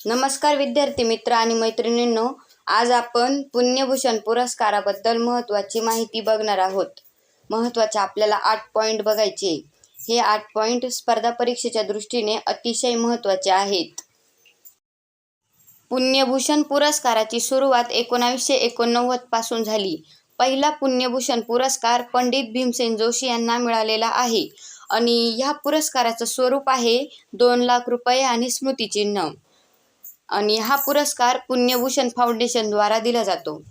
नमस्कार विद्यार्थी मित्र आणि मैत्रिणींनो, आज आपण पुण्यभूषण पुरस्काराबद्दल महत्त्वाची माहिती बघणार आहोत. महत्त्वाचे आपल्याला 8 पॉईंट बघायचे. हे 8 पॉईंट स्पर्धा परीक्षेच्या दृष्टीने अतिशय महत्त्वाचे आहेत. पुण्यभूषण पुरस्काराची सुरुवात 1989 पासून झाली. पहिला पुण्यभूषण पुरस्कार पंडित भीमसेन जोशी यांना मिळालेला आहे आणि ह्या पुरस्काराचं स्वरूप आहे 2 लाख रुपये आणि स्मृतिचिन्ह. आणि हा पुरस्कार पुण्यभूषण फाउंडेशनद्वारा दिला जातो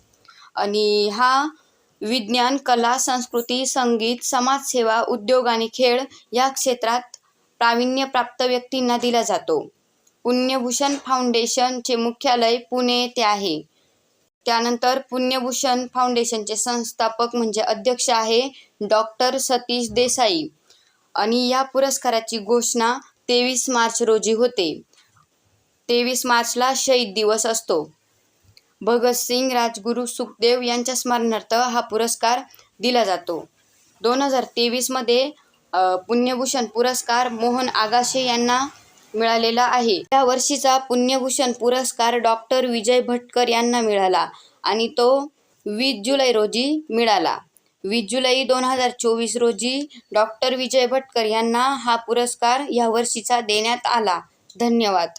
आणि हा विज्ञान, कला, संस्कृती, संगीत, समाजसेवा, उद्योग आणि खेळ या क्षेत्रात प्रावीण्य प्राप्त व्यक्तींना दिला जातो. पुण्यभूषण फाउंडेशनचे मुख्यालय पुणे येथे आहे. त्यानंतर पुण्यभूषण फाउंडेशनचे संस्थापक म्हणजे अध्यक्ष आहे डॉक्टर सतीश देसाई आणि या पुरस्काराची घोषणा 23 मार्च रोजी होते. 23 मार्चला शहीद दिवस असतो. भगतसिंग, राजगुरू, सुखदेव यांच्या स्मरणार्थ हा पुरस्कार दिला जातो. 2023 मध्ये पुण्यभूषण पुरस्कार मोहन आगाशे यांना मिळालेला आहे. या वर्षीचा पुण्यभूषण पुरस्कार डॉक्टर विजय भटकर यांना मिळाला आणि तो 20 जुलै रोजी मिळाला. 20 जुलै 2024 रोजी डॉक्टर विजय भटकर यांना हा पुरस्कार या वर्षीचा देण्यात आला. धन्यवाद.